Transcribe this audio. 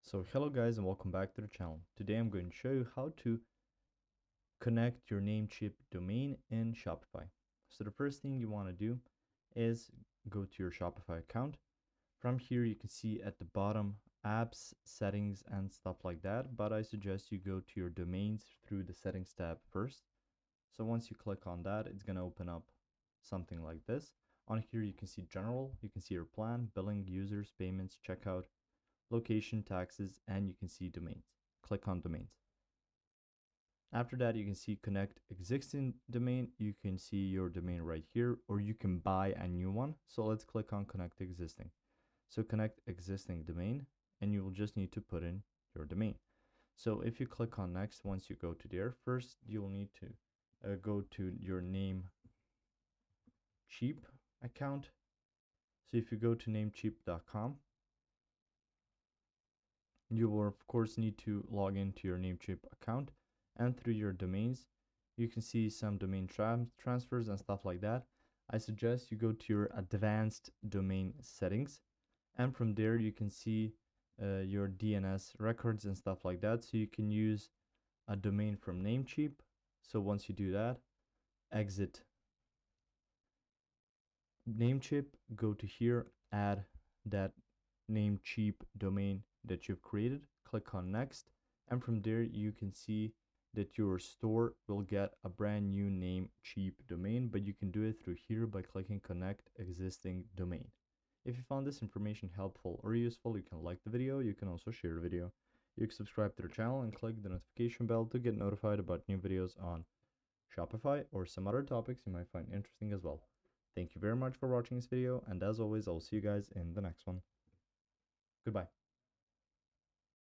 So hello guys and welcome back to the channel. Today I'm going to show you how to connect your Namecheap domain in Shopify. So the first thing you want to do is go to your Shopify account. From here you can see at the bottom apps, settings and stuff like that, but I suggest you go to your domains through the settings tab first. So once you click on that, it's going to open up something like this. On here you can see general, you can see your plan, billing, users, payments, checkout, location, taxes, and you can see domains. Click on domains. After that, you can see connect existing domain. You can see your domain right here, or you can buy a new one. So let's click on connect existing. So connect existing domain, and you will just need to put in your domain. So if you click on next, once you go to there, first you'll need to go to your Namecheap account. So if you go to namecheap.com, you will of course need to log into your Namecheap account, and through your domains you can see some domain transfers and stuff like that. I suggest you go to your advanced domain settings, and from there you can see your DNS records and stuff like that, so you can use a domain from Namecheap. So once you do that, exit Namecheap, go to here, add that Namecheap domain that you've created, click on next, and from there you can see that your store will get a brand new Namecheap domain, but you can do it through here by clicking connect existing domain. If you found this information helpful or useful, you can like the video, you can also share the video. You can subscribe to the channel and click the notification bell to get notified about new videos on Shopify or some other topics you might find interesting as well. Thank you very much for watching this video, and as always, I'll see you guys in the next one. Goodbye.